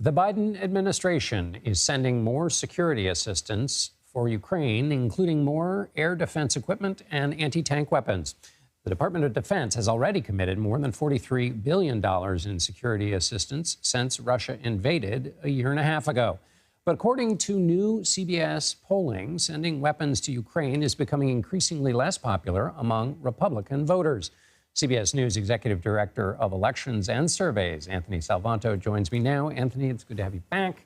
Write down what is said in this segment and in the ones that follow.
The Biden administration is sending more security assistance for Ukraine, including more air defense equipment and anti-tank weapons. The Department of Defense has already committed more than $43 billion in security assistance since Russia invaded a year and a half ago. But according to new CBS polling, sending weapons to Ukraine is becoming increasingly less popular among Republican voters. CBS News Executive Director of Elections and Surveys, Anthony Salvanto, joins me now. Anthony, it's good to have you back.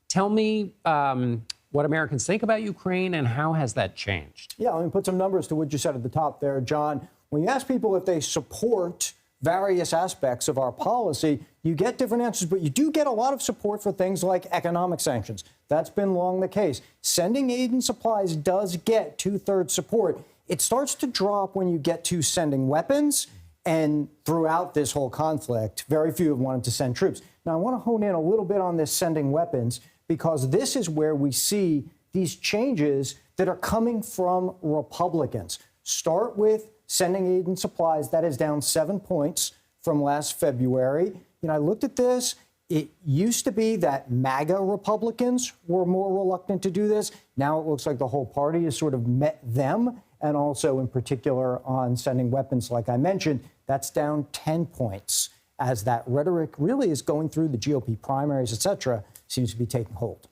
Tell me what Americans think about Ukraine and how has that changed? Yeah, let me put some numbers to what you said at the top there, John. When you ask people if they support various aspects of our policy, you get different answers, but you do get a lot of support for things like economic sanctions. That's been long the case. Sending aid and supplies does get two-thirds support. It starts to drop when you get to sending weapons, and throughout this whole conflict, very few have wanted to send troops. Now, I want to hone in a little bit on this sending weapons, because this is where we see these changes that are coming from Republicans. Start with sending aid and supplies. That is down 7 points from last February. I looked at this. It used to be that MAGA Republicans were more reluctant to do this. Now it looks like the whole party has sort of met them, and also in particular on sending weapons, like I mentioned, that's down 10 points as that rhetoric really is going through the GOP primaries, et cetera, seems to be taking hold.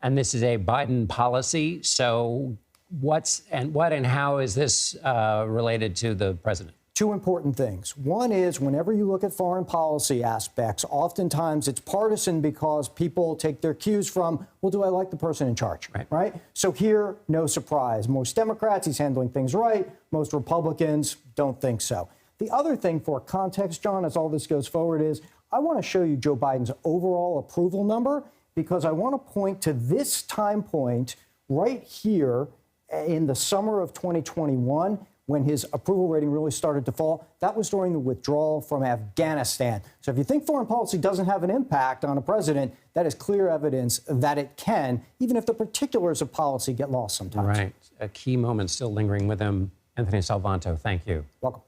And this is a Biden policy. So what and how is this related to the president? Two important things. One is whenever you look at foreign policy aspects, oftentimes it's partisan because people take their cues from, well, do I like the person in charge? Right? So here, no surprise. Most Democrats, he's handling things right. Most Republicans don't think so. The other thing for context, John, as all this goes forward is I want to show you Joe Biden's overall approval number, because I want to point to this time point right here in the summer of 2021, when his approval rating really started to fall. That was during the withdrawal from Afghanistan. So if you think foreign policy doesn't have an impact on a president, that is clear evidence that it can, even if the particulars of policy get lost sometimes. Right. A key moment still lingering with him. Anthony Salvanto, thank you. Welcome.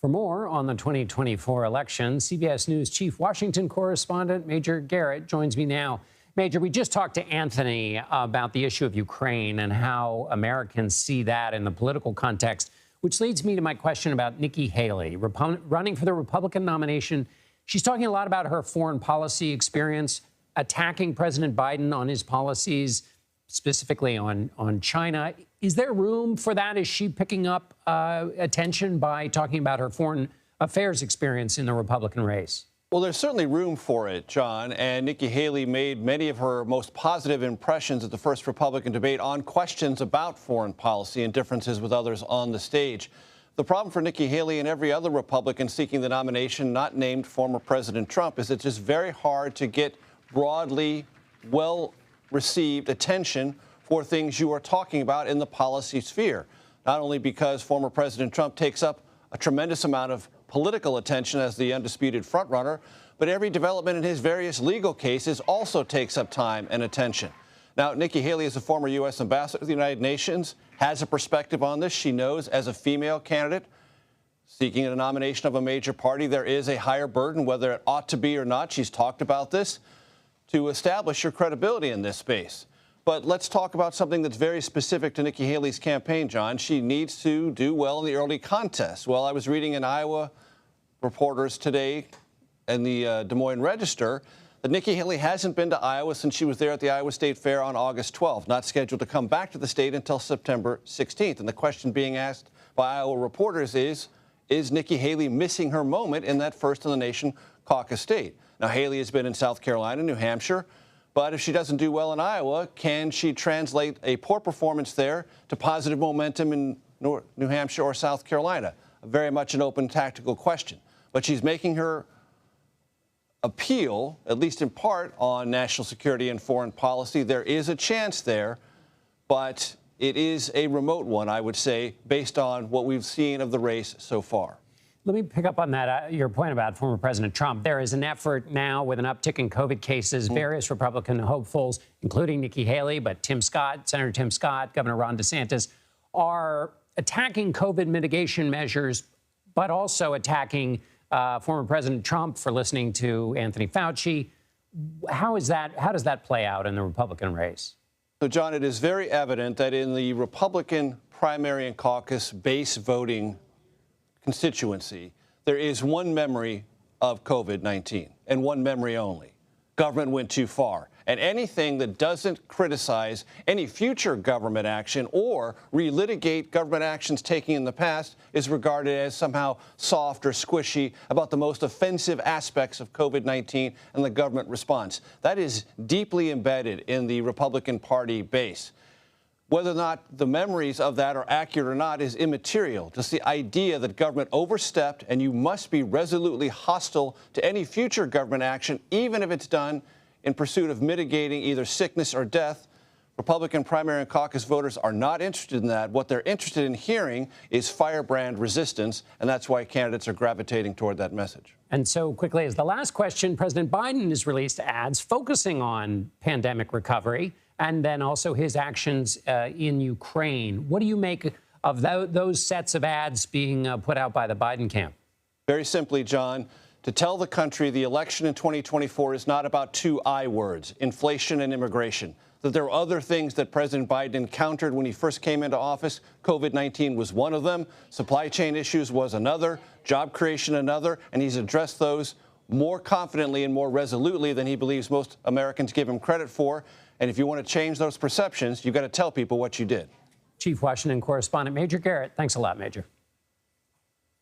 For more on the 2024 election, CBS News Chief Washington Correspondent Major Garrett joins me now. Major, we just talked to Anthony about the issue of Ukraine and how Americans see that in the political context, which leads me to my question about Nikki Haley, running for the Republican nomination. She's talking a lot about her foreign policy experience, attacking President Biden on his policies, specifically on China. Is there room for that? Is she picking up attention by talking about her foreign affairs experience in the Republican race? Well, there's certainly room for it, John, and Nikki Haley made many of her most positive impressions at the first Republican debate on questions about foreign policy and differences with others on the stage. The problem for Nikki Haley and every other Republican seeking the nomination, not named former President Trump, is it's just very hard to get broadly well-received attention for things you are talking about in the policy sphere, not only because former President Trump takes up a tremendous amount of political attention as the undisputed frontrunner, but every development in his various legal cases also takes up time and attention. Now, Nikki Haley is a former U.S. ambassador to the United Nations, has a perspective on this. She knows as a female candidate seeking a nomination of a major party, there is a higher burden, whether it ought to be or not. She's talked about this to establish her credibility in this space. But let's talk about something that's very specific to Nikki Haley's campaign, John. She needs to do well in the early contests. Well, I was reading in Iowa reporters today in the Des Moines Register that Nikki Haley hasn't been to Iowa since she was there at the Iowa State Fair on August 12th, not scheduled to come back to the state until September 16th. And the question being asked by Iowa reporters is Nikki Haley missing her moment in that first-in-the-nation caucus state? Now, Haley has been in South Carolina, New Hampshire. But if she doesn't do well in Iowa, can she translate a poor performance there to positive momentum in New Hampshire or South Carolina? Very much an open tactical question. But she's making her appeal, at least in part, on national security and foreign policy. There is a chance there, but it is a remote one, I would say, based on what we've seen of the race so far. Let me pick up on that, your point about former President Trump. There is an effort now with an uptick in COVID cases. Various Republican hopefuls, including Nikki Haley, but Tim Scott, Senator Tim Scott, Governor Ron DeSantis, are attacking COVID mitigation measures, but also attacking former President Trump for listening to Anthony Fauci. How does that play out in the Republican race? So, John, it is very evident that in the Republican primary and caucus base voting constituency, there is one memory of COVID-19 and one memory only. Government went too far. And anything that doesn't criticize any future government action or relitigate government actions taken in the past is regarded as somehow soft or squishy about the most offensive aspects of COVID-19 and the government response. That is deeply embedded in the Republican Party base. Whether or not the memories of that are accurate or not is immaterial. Just the idea that government overstepped and you must be resolutely hostile to any future government action, even if it's done in pursuit of mitigating either sickness or death. Republican primary and caucus voters are not interested in that. What they're interested in hearing is firebrand resistance, and that's why candidates are gravitating toward that message. And so quickly, as the last question, President Biden has released ads focusing on pandemic recovery and then also his actions in Ukraine. What do you make of those sets of ads being put out by the Biden camp? Very simply, John, to tell the country the election in 2024 is not about two I words, inflation and immigration, that there are other things that President Biden encountered when he first came into office. COVID-19 was one of them. Supply chain issues was another. Job creation another. And he's addressed those more confidently and more resolutely than he believes most Americans give him credit for. And if you want to change those perceptions, you've got to tell people what you did. Chief Washington Correspondent Major Garrett. Thanks a lot, Major.